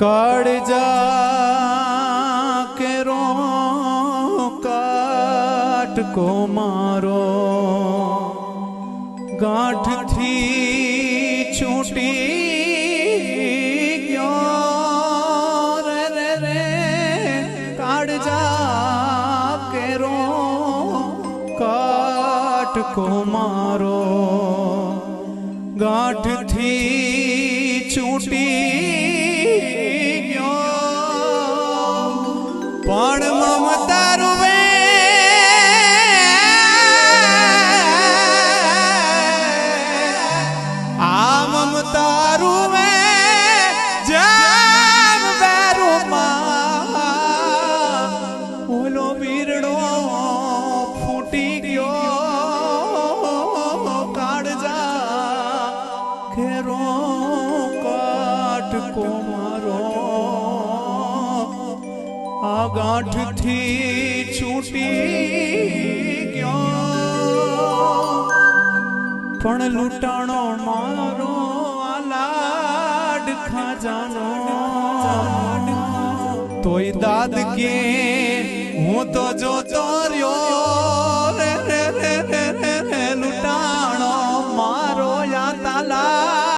કાળજા કેરો કાટકો મારો ગાંઠથી છૂટી ગયો રે રે રે કાળજા કેરો કાટકો મારો ગાંઠથી છૂટી પણ મમતા રૂવે આ મમતા રૂવે જાન બેરુમાં ઓલો બીરડો ફૂટી ગયો કાળજા ખેરો કાટકો મારો આ ગાંઠથી છૂટી ગયો પણ લૂંટાણો મારો આ લાડ ખાજાનો તોય દાદ કે હું તો જોતો રહ્યો